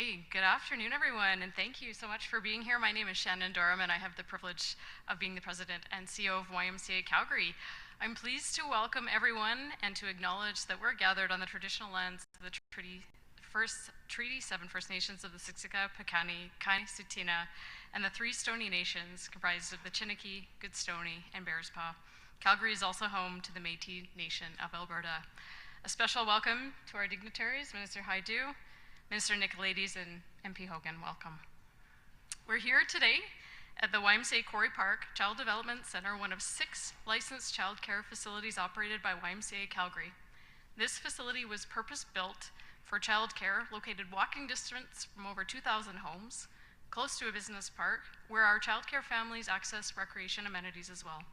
Okay, good afternoon, everyone, and thank you so much for being here. My name is Shannon Durham, and I have the privilege of being the president and CEO of YMCA Calgary. I'm pleased to welcome everyone and to acknowledge that we're gathered on the traditional lands of the Treaty 7 First Nations of the Siksika, Piikani, Kainai-Tsuut'ina, and the three Stoney Nations comprised of the Chiniki, Goodstoney, and Bearspaw. Calgary is also home to the Métis Nation of Alberta. A special welcome to our dignitaries, Minister Hajdu, Minister Nicolaides, and MP Hogan, welcome. We're here today at the YMCA Quarry Park Child Development Centre, one of 6 licensed childcare facilities operated by YMCA Calgary. This facility was purpose-built for childcare, located walking distance from over 2,000 homes, close to a business park, where our childcare families access recreation amenities as well.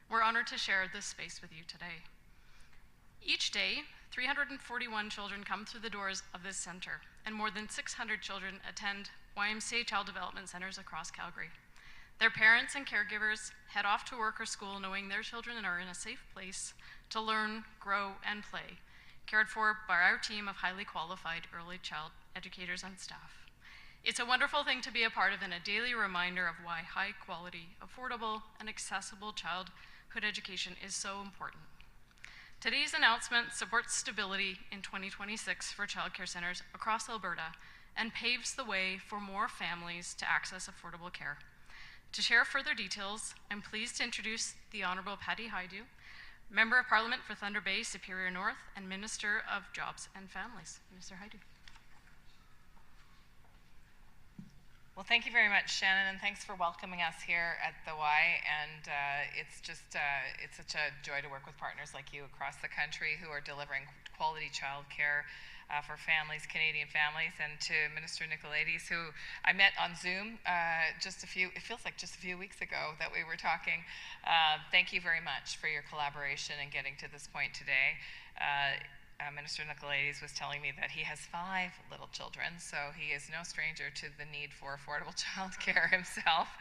We're honored to share this space with you today. Each day, 341 children come through the doors of this center, and more than 600 children attend YMCA Child Development Centers across Calgary. Their parents and caregivers head off to work or school knowing their children are in a safe place to learn, grow, and play, cared for by our team of highly qualified early child educators and staff. It's a wonderful thing to be a part of and a daily reminder of why high quality, affordable, and accessible childhood education is so important. Today's announcement supports stability in 2026 for childcare centers across Alberta and paves the way for more families to access affordable care. To share further details, I'm pleased to introduce the Honourable Patty Hajdu, Member of Parliament for Thunder Bay, Superior North, and Minister of Jobs and Families. Minister Hajdu. Well, thank you very much, Shannon, and thanks for welcoming us here at the Y. And it's such a joy to work with partners like you across the country who are delivering quality childcare for families, Canadian families, and to Minister Nicolaides, who I met on Zoom it feels like just a few weeks ago that we were talking. Thank you very much for your collaboration in getting to this point today. Minister Nicolaides was telling me that he has 5 little children, so he is no stranger to the need for affordable childcare himself.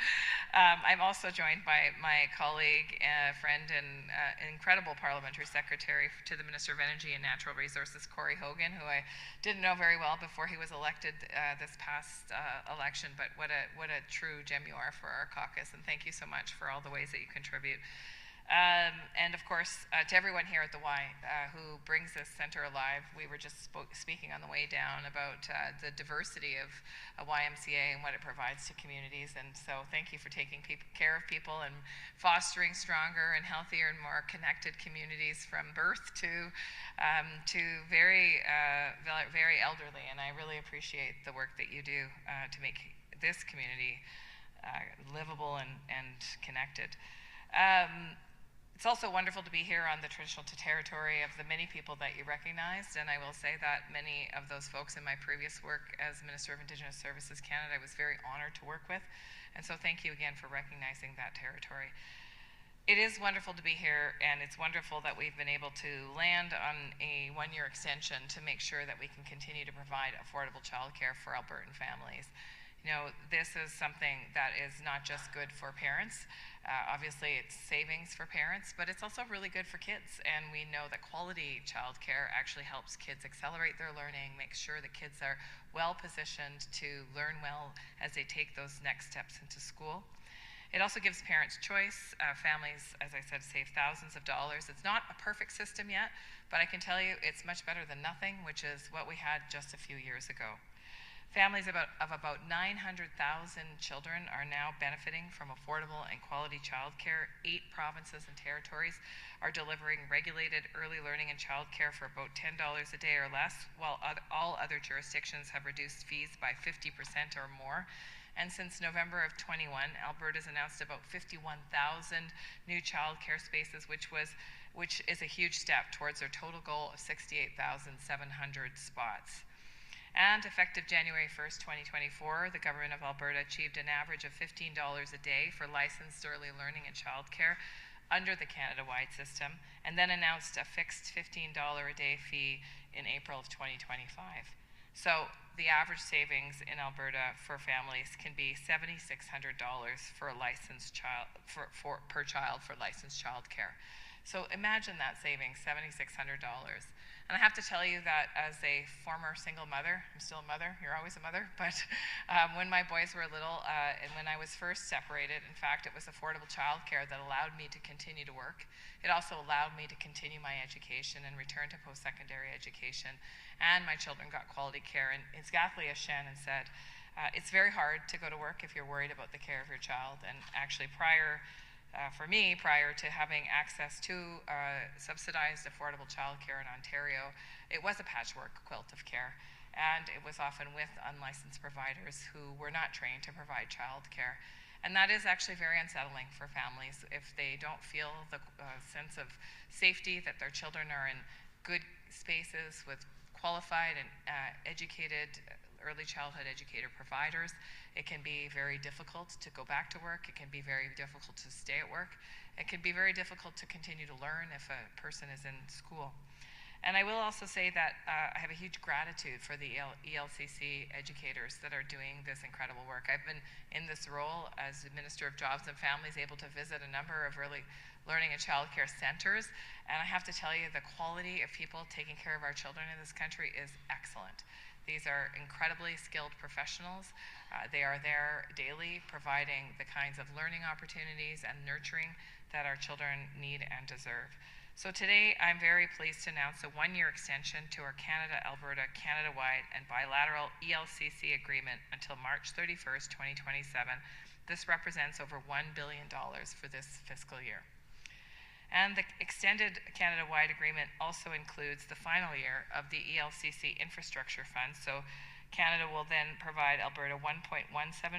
I'm also joined by my colleague, friend, and incredible parliamentary secretary to the Minister of Energy and Natural Resources, Corey Hogan, who I didn't know very well before he was elected this past election, but what a true gem you are for our caucus, and thank you so much for all the ways that you contribute. And of course, to everyone here at the Y who brings this center alive. We were just speaking on the way down about the diversity of YMCA and what it provides to communities. And so thank you for taking care of people and fostering stronger and healthier and more connected communities from birth to very elderly. And I really appreciate the work that you do to make this community livable and connected. It's also wonderful to be here on the traditional territory of the many people that you recognized, and I will say that many of those folks in my previous work as Minister of Indigenous Services Canada I was very honored to work with, and so thank you again for recognizing that territory. It is wonderful to be here, and it's wonderful that we've been able to land on a 1-year extension to make sure that we can continue to provide affordable childcare for Albertan families. You know, this is something that is not just good for parents. Obviously, it's savings for parents, but it's also really good for kids. And we know that quality childcare actually helps kids accelerate their learning, make sure that kids are well positioned to learn well as they take those next steps into school. It also gives parents choice. Families, as I said, save thousands of dollars. It's not a perfect system yet, but I can tell you it's much better than nothing, which is what we had just a few years ago. Families of about 900,000 children are now benefiting from affordable and quality childcare. 8 provinces and territories are delivering regulated early learning and childcare for about $10 a day or less, while all other jurisdictions have reduced fees by 50% or more. And since November of 21, Alberta's announced about 51,000 new childcare spaces, which is a huge step towards their total goal of 68,700 spots. And effective January 1st, 2024, the Government of Alberta achieved an average of $15 a day for licensed early learning and childcare under the Canada-wide system, and then announced a fixed $15 a day fee in April of 2025. So the average savings in Alberta for families can be $7,600 for a licensed child per child for licensed childcare. So imagine that savings, $7,600. And I have to tell you that as a former single mother, I'm still a mother, you're always a mother, but when my boys were little and when I was first separated, in fact, it was affordable childcare that allowed me to continue to work. It also allowed me to continue my education and return to post-secondary education, and my children got quality care. And exactly as Shannon said, it's very hard to go to work if you're worried about the care of your child. And actually for me, prior to having access to subsidized affordable childcare in Ontario, it was a patchwork quilt of care. And it was often with unlicensed providers who were not trained to provide childcare. And that is actually very unsettling for families if they don't feel the sense of safety, that their children are in good spaces with qualified and educated early childhood educator providers. It can be very difficult to go back to work. It can be very difficult to stay at work. It can be very difficult to continue to learn if a person is in school. And I will also say that I have a huge gratitude for the ELCC educators that are doing this incredible work. I've been in this role as Minister of Jobs and Families, able to visit a number of early learning and childcare centers, and I have to tell you, the quality of people taking care of our children in this country is excellent. These are incredibly skilled professionals. They are there daily providing the kinds of learning opportunities and nurturing that our children need and deserve. So today, I'm very pleased to announce a one-year extension to our Canada-Alberta, Canada-wide and bilateral ELCC agreement until March 31st, 2027. This represents over $1 billion for this fiscal year. And the extended Canada-wide agreement also includes the final year of the ELCC Infrastructure Fund. So Canada will then provide Alberta $1.17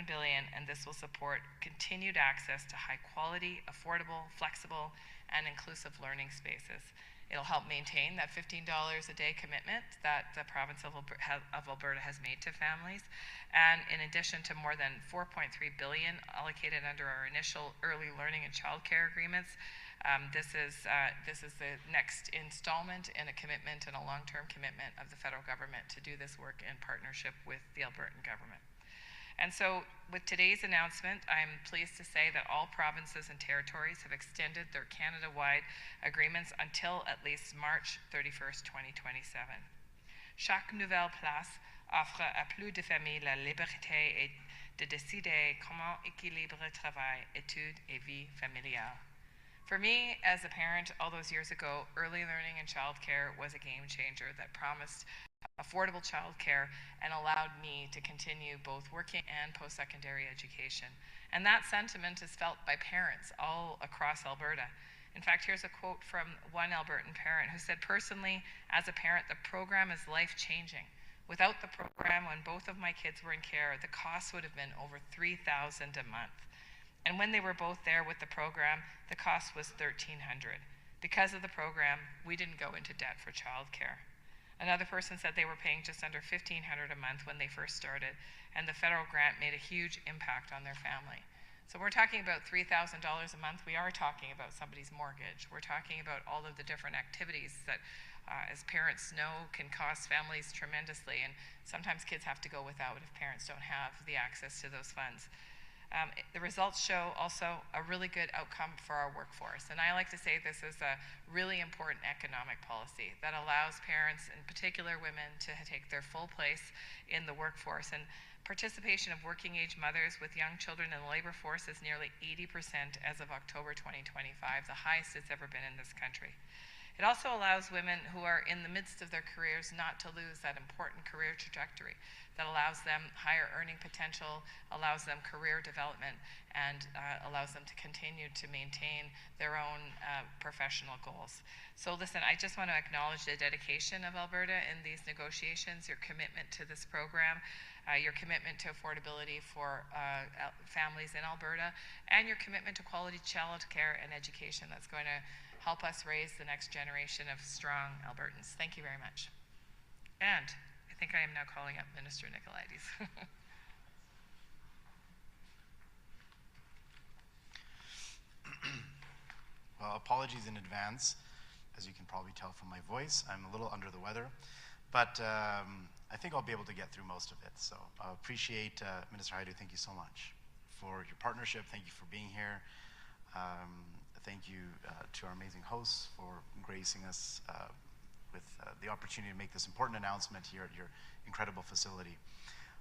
billion, and this will support continued access to high-quality, affordable, flexible, and inclusive learning spaces. It'll help maintain that $15 a day commitment that the province of Alberta has made to families. And in addition to more than $4.3 billion allocated under our initial early learning and childcare agreements, this is the next installment in a commitment and a long-term commitment of the federal government to do this work in partnership with the Albertan government. And so with today's announcement, I'm pleased to say that all provinces and territories have extended their Canada-wide agreements until at least March 31st, 2027. Chaque nouvelle place offre à plus de familles la liberté de décider comment équilibrer travail, études et vie familiale. For me, as a parent all those years ago, early learning and childcare was a game changer that promised affordable childcare and allowed me to continue both working and post-secondary education. And that sentiment is felt by parents all across Alberta. In fact, here's a quote from one Albertan parent who said, "Personally, as a parent, the program is life-changing. Without the program, when both of my kids were in care, the cost would have been over $3,000 a month. And when they were both there with the program, the cost was $1,300. Because of the program, we didn't go into debt for childcare." Another person said they were paying just under $1,500 a month when they first started, and the federal grant made a huge impact on their family. So we're talking about $3,000 a month. We are talking about somebody's mortgage. We're talking about all of the different activities that, as parents know, can cost families tremendously, and sometimes kids have to go without if parents don't have the access to those funds. The results show also a really good outcome for our workforce. And I like to say this is a really important economic policy that allows parents, in particular women, to take their full place in the workforce. And participation of working age mothers with young children in the labor force is nearly 80% as of October 2025, the highest it's ever been in this country. It also allows women who are in the midst of their careers not to lose that important career trajectory that allows them higher earning potential, allows them career development, and allows them to continue to maintain their own professional goals. So listen, I just want to acknowledge the dedication of Alberta in these negotiations, your commitment to this program, your commitment to affordability for families in Alberta, and your commitment to quality childcare and education that's going to help us raise the next generation of strong Albertans. Thank you very much. And I think I am now calling up Minister Nicolaides. Well, apologies in advance. As you can probably tell from my voice, I'm a little under the weather, but I think I'll be able to get through most of it. So I appreciate, Minister Hajdu, thank you so much for your partnership. Thank you for being here. Thank you to our amazing hosts for gracing us with the opportunity to make this important announcement here at your incredible facility.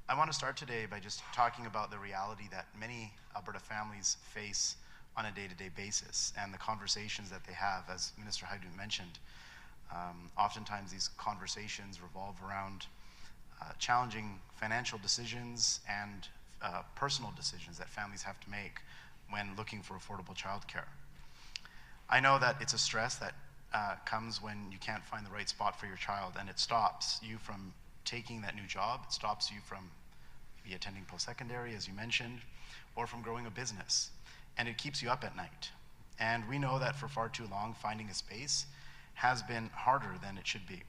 I want to start today by just talking about the reality that many Alberta families face on a day-to-day basis and the conversations that they have, as Minister Hajdu mentioned. Oftentimes these conversations revolve around challenging financial decisions and personal decisions that families have to make when looking for affordable childcare. I know that it's a stress that comes when you can't find the right spot for your child, and it stops you from taking that new job. It stops you from maybe attending post-secondary, as you mentioned, or from growing a business. And it keeps you up at night. And we know that for far too long, finding a space has been harder than it should be.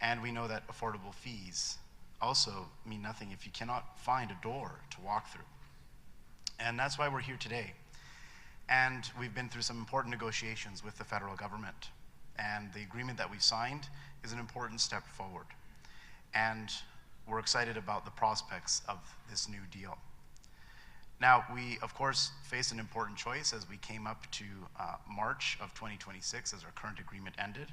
And we know that affordable fees also mean nothing if you cannot find a door to walk through. And that's why we're here today. And we've been through some important negotiations with the federal government. And the agreement that we've signed is an important step forward. And we're excited about the prospects of this new deal. Now, we, of course, face an important choice as we came up to March of 2026 as our current agreement ended.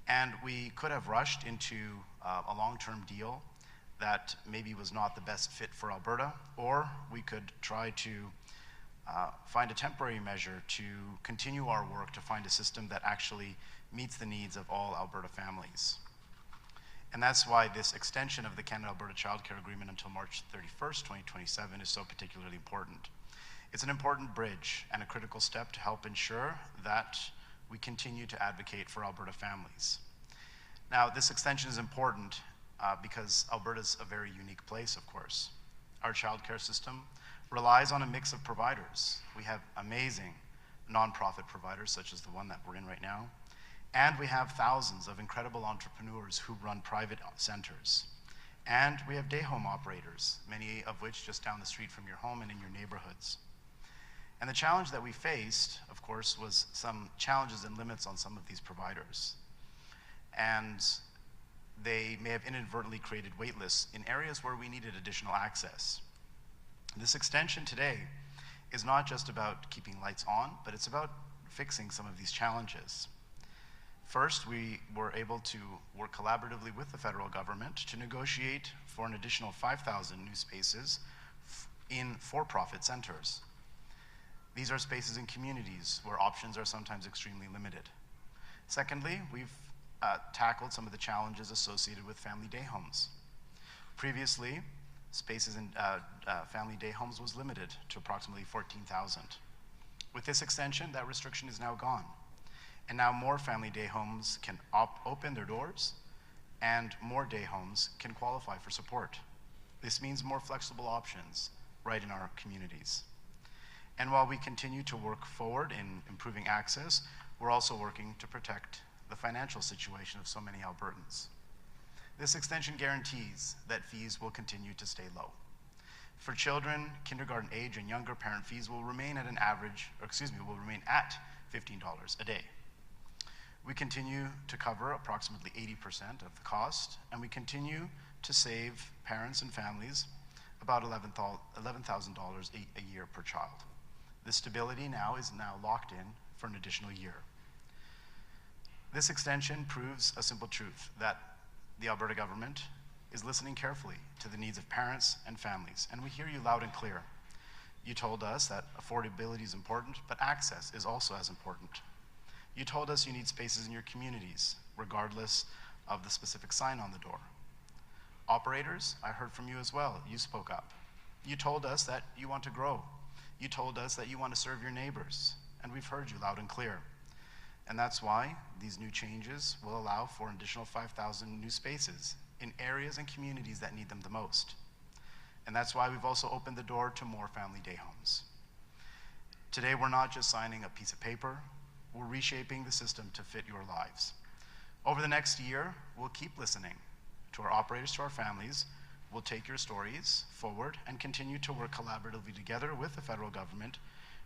And we could have rushed into a long-term deal that maybe was not the best fit for Alberta, or we could try to find a temporary measure to continue our work to find a system that actually meets the needs of all Alberta families. And that's why this extension of the Canada-Alberta Childcare Agreement until March 31st, 2027 is so particularly important. It's an important bridge and a critical step to help ensure that we continue to advocate for Alberta families. Now, this extension is important because Alberta's a very unique place, of course. Our childcare system relies on a mix of providers. We have amazing nonprofit providers, such as the one that we're in right now. And we have thousands of incredible entrepreneurs who run private centers. And we have day home operators, many of which just down the street from your home and in your neighborhoods. And the challenge that we faced, of course, was some challenges and limits on some of these providers. And they may have inadvertently created wait lists in areas where we needed additional access. This extension today is not just about keeping lights on, but it's about fixing some of these challenges. First, we were able to work collaboratively with the federal government to negotiate for an additional 5,000 new spaces in for-profit centers. These are spaces in communities where options are sometimes extremely limited. Secondly, we've tackled some of the challenges associated with family day homes. Previously, spaces in family day homes was limited to approximately 14,000. With this extension, that restriction is now gone. And now more family day homes can open their doors, and more day homes can qualify for support. This means more flexible options right in our communities. And while we continue to work forward in improving access, we're also working to protect the financial situation of so many Albertans. This extension guarantees that fees will continue to stay low. For children, kindergarten age and younger, parent fees will remain at will remain at $15 a day. We continue to cover approximately 80% of the cost, and we continue to save parents and families about $11,000 a year per child. This stability is now locked in for an additional year. This extension proves a simple truth, that the Alberta government is listening carefully to the needs of parents and families, and we hear you loud and clear. You told us that affordability is important, but access is also as important. You told us you need spaces in your communities, regardless of the specific sign on the door. Operators, I heard from you as well. You spoke up. You told us that you want to grow. You told us that you want to serve your neighbors, and we've heard you loud and clear. And that's why these new changes will allow for an additional 5,000 new spaces in areas and communities that need them the most. And that's why we've also opened the door to more family day homes. Today, we're not just signing a piece of paper, we're reshaping the system to fit your lives. Over the next year, we'll keep listening to our operators, to our families. We'll take your stories forward and continue to work collaboratively together with the federal government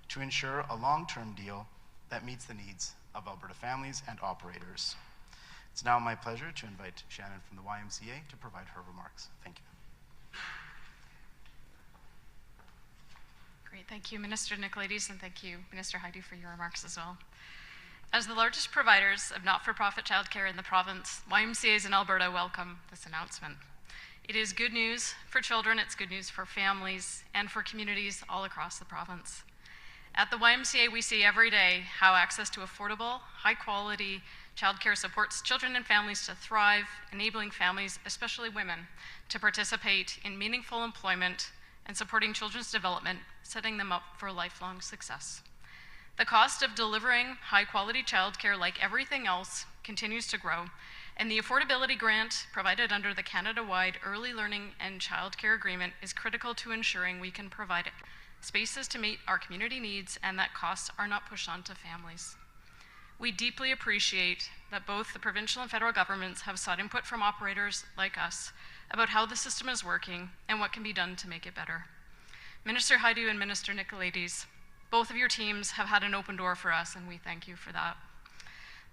to ensure a long-term deal that meets the needs of Alberta families and operators. It's now my pleasure to invite Shannon from the YMCA to provide her remarks. Thank you. Great, thank you, Minister Nicolaides, and thank you, Minister Hajdu, for your remarks as well. As the largest providers of not-for-profit childcare in the province, YMCAs in Alberta welcome this announcement. It is good news for children, it's good news for families, and for communities all across the province. At the YMCA, we see every day how access to affordable, high-quality childcare supports children and families to thrive, enabling families, especially women, to participate in meaningful employment and supporting children's development, setting them up for lifelong success. The cost of delivering high-quality childcare, like everything else, continues to grow, and the affordability grant provided under the Canada-wide Early Learning and Childcare Agreement is critical to ensuring we can provide spaces to meet our community needs and that costs are not pushed onto families. We deeply appreciate that both the provincial and federal governments have sought input from operators like us about how the system is working and what can be done to make it better. Minister Hajdu and Minister Nicolaides, both of your teams have had an open door for us, and we thank you for that.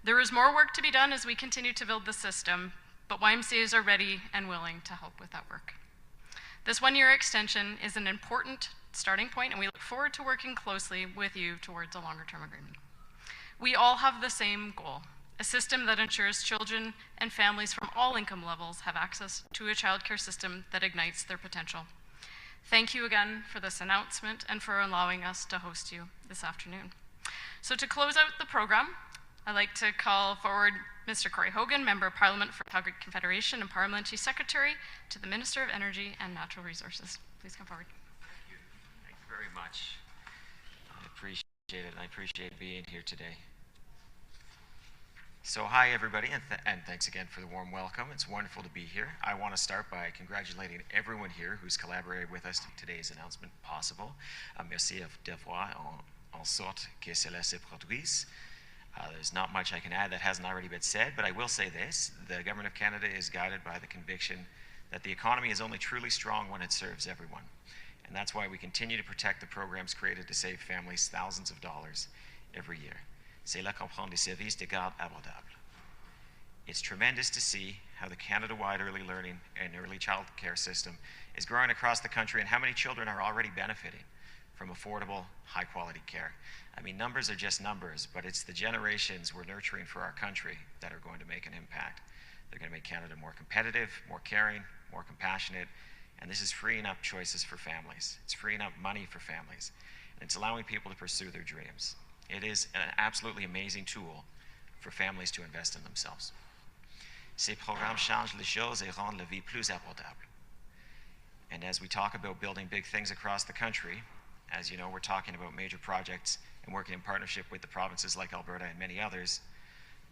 There is more work to be done as we continue to build the system, but YMCAs are ready and willing to help with that work. This one-year extension is an important starting point, and we look forward to working closely with you towards a longer-term agreement. We all have the same goal, a system that ensures children and families from all income levels have access to a childcare system that ignites their potential. Thank you again for this announcement and for allowing us to host you this afternoon. So to close out the program, I'd like to call forward Mr. Corey Hogan, Member of Parliament for Calgary Confederation and Parliamentary Secretary to the Minister of Energy and Natural Resources. Please come forward. Thank you. Thank you very much. I appreciate it. I appreciate being here today. So hi everybody, and thanks again for the warm welcome. It's wonderful to be here. I want to start by congratulating everyone here who's collaborated with us to make today's announcement possible. Merci d'avoir en sorte que cela se produise. There's not much I can add that hasn't already been said, but I will say this. The Government of Canada is guided by the conviction that the economy is only truly strong when it serves everyone. And that's why we continue to protect the programs created to save families thousands of dollars every year. C'est là qu'on prend des services de garde abordables. It's tremendous to see how the Canada-wide early learning and early child care system is growing across the country and how many children are already benefiting from affordable, high-quality care. I mean, numbers are just numbers, but it's the generations we're nurturing for our country that are going to make an impact. They're going to make Canada more competitive, more caring, more compassionate, and this is freeing up choices for families. It's freeing up money for families, and it's allowing people to pursue their dreams. It is an absolutely amazing tool for families to invest in themselves. Ces programmes changent les choses et rendent la vie plus abordable. And as we talk about building big things across the country, as you know, we're talking about major projects and working in partnership with the provinces like Alberta and many others.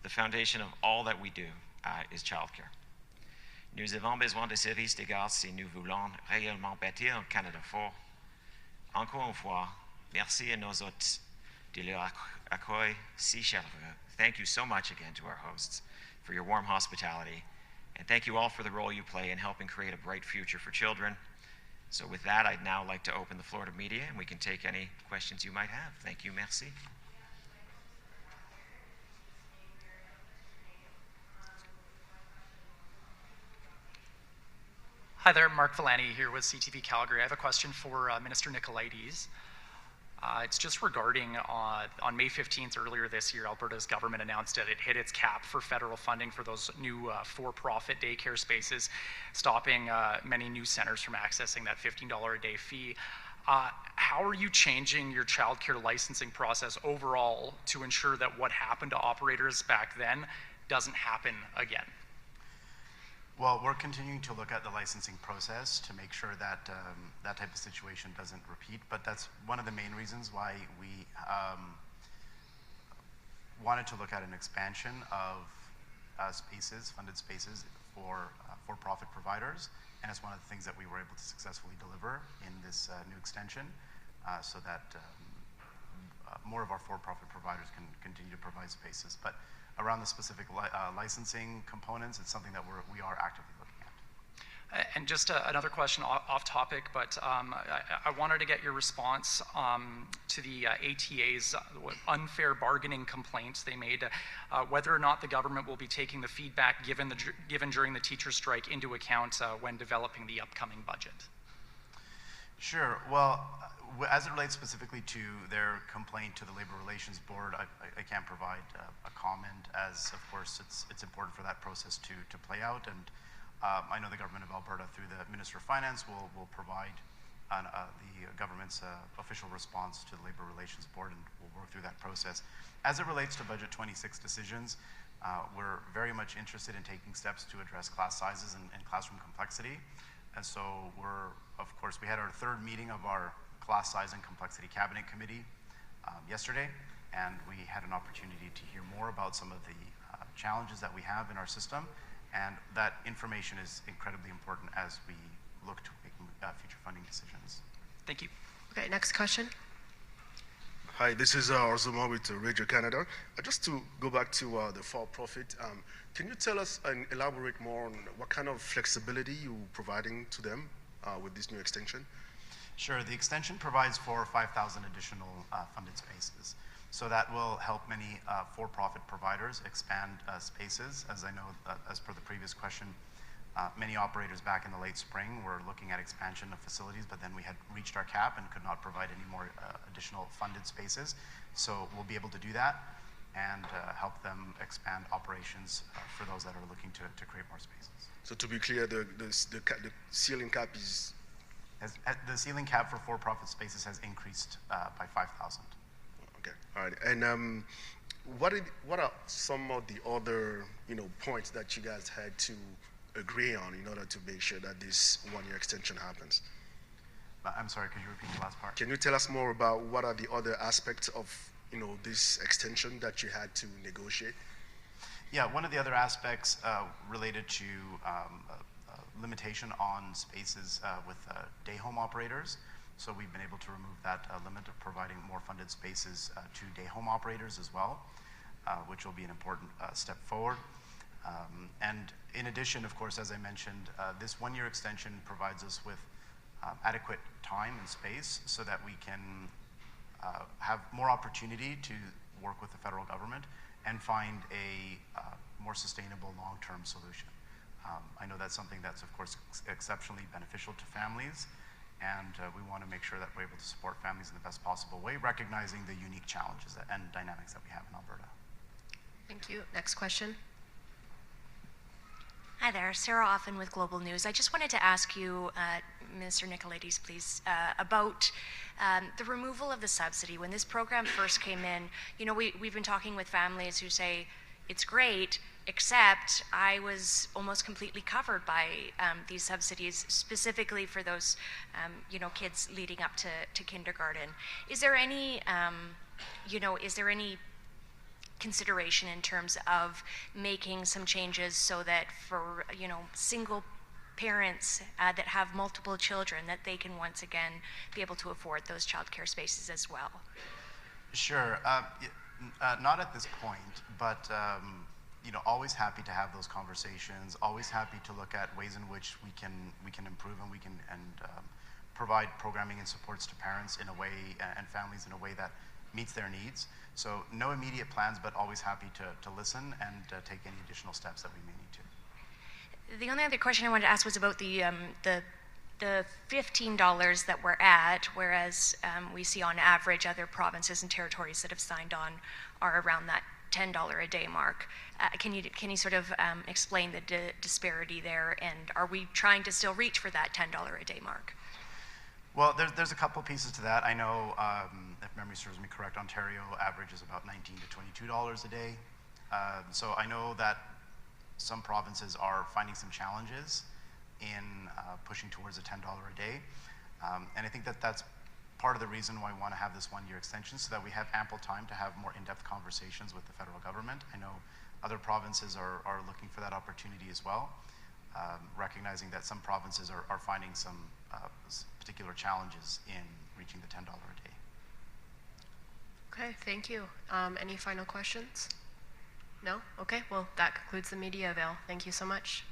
The foundation of all that we do is childcare. Nous avons besoin de services de garde si nous voulons réellement bâtir un Canada fort. Encore une fois, merci à nos hôtes de leur accueil si chaleureux. Thank you so much again to our hosts for your warm hospitality, and thank you all for the role you play in helping create a bright future for children. So with that, I'd now like to open the floor to media, and we can take any questions you might have. Thank you, merci. Hi there, Mark Villani here with CTV Calgary. I have a question for Minister Nicolaides. It's just regarding on May 15th earlier this year, Alberta's government announced that it hit its cap for federal funding for those new for-profit daycare spaces, stopping many new centers from accessing that $15 a day fee. How are you changing your childcare licensing process overall to ensure that what happened to operators back then doesn't happen again? Well, we're continuing to look at the licensing process to make sure that that type of situation doesn't repeat, but that's one of the main reasons why we wanted to look at an expansion of spaces, funded spaces for for-profit providers, and it's one of the things that we were able to successfully deliver in this new extension so that more of our for-profit providers can continue to provide spaces. But around the specific licensing components, it's something that we are actively looking at. And just another question off topic, but I wanted to get your response to the ATA's unfair bargaining complaints they made, whether or not the government will be taking the feedback given during the teachers' strike into account when developing the upcoming budget. Sure. Well, as it relates specifically to their complaint to the Labor Relations Board, I can't provide a comment, as of course it's important for that process to play out, and I know the Government of Alberta through the Minister of Finance will provide the government's official response to the Labor Relations Board, and we'll work through that process. As it relates to Budget 26 decisions, we're very much interested in taking steps to address class sizes and classroom complexity. And so we had our third meeting of our Class Size and Complexity Cabinet Committee yesterday, and we had an opportunity to hear more about some of the challenges that we have in our system, and that information is incredibly important as we look to make future funding decisions. Thank you. Okay, next question. Hi, this is Arzuma with Radio Canada. Just to go back to the for-profit, can you tell us and elaborate more on what kind of flexibility you're providing to them with this new extension? Sure, the extension provides for 5,000 additional funded spaces. So that will help many for-profit providers expand spaces. As I know, as per the previous question, many operators back in the late spring were looking at expansion of facilities, but then we had reached our cap and could not provide any more additional funded spaces. So we'll be able to do that and help them expand operations for those that are looking to create more spaces. So to be clear, the ceiling cap is... The ceiling cap for for-profit spaces has increased by 5,000. Okay, all right. And what are some of the other points that you guys had to agree on in order to make sure that this one-year extension happens? I'm sorry, could you repeat the last part? Can you tell us more about what are the other aspects of this extension that you had to negotiate? Yeah, one of the other aspects related to limitation on spaces with day home operators. So we've been able to remove that limit of providing more funded spaces to day home operators as well, which will be an important step forward. And in addition, of course, as I mentioned, this one-year extension provides us with adequate time and space so that we can have more opportunity to work with the federal government and find a more sustainable long-term solution. I know that's something that's, of course, exceptionally beneficial to families, and we want to make sure that we're able to support families in the best possible way, recognizing the unique challenges and dynamics that we have in Alberta. Thank you. Next question. Hi there, Sarah Offen with Global News. I just wanted to ask you, Minister Nicolaides, please, about the removal of the subsidy. When this program first came in, we've been talking with families who say it's great, except I was almost completely covered by these subsidies, specifically for those, kids leading up to kindergarten. Is there any, consideration in terms of making some changes so that for single parents that have multiple children, that they can once again be able to afford those childcare spaces as well? Sure, not at this point, but always happy to have those conversations. Always happy to look at ways in which we can improve and we can provide programming and supports to parents in a way and families in a way that meets their needs. So no immediate plans, but always happy to listen and take any additional steps that we may need to. The only other question I wanted to ask was about the $15 that we're at, whereas we see on average other provinces and territories that have signed on are around that $10 a day mark. Can you sort of explain the disparity there, and are we trying to still reach for that $10 a day mark? Well, there's a couple pieces to that. I know, if memory serves me correct, Ontario averages about $19 to $22 a day. So I know that some provinces are finding some challenges in pushing towards a $10 a day. And I think that that's part of the reason why we want to have this one-year extension, so that we have ample time to have more in-depth conversations with the federal government. I know other provinces are looking for that opportunity as well, recognizing that some provinces are finding some particular challenges in reaching the $10 a day. Okay, thank you. Any final questions? No? Okay, well, that concludes the media avail. Thank you so much.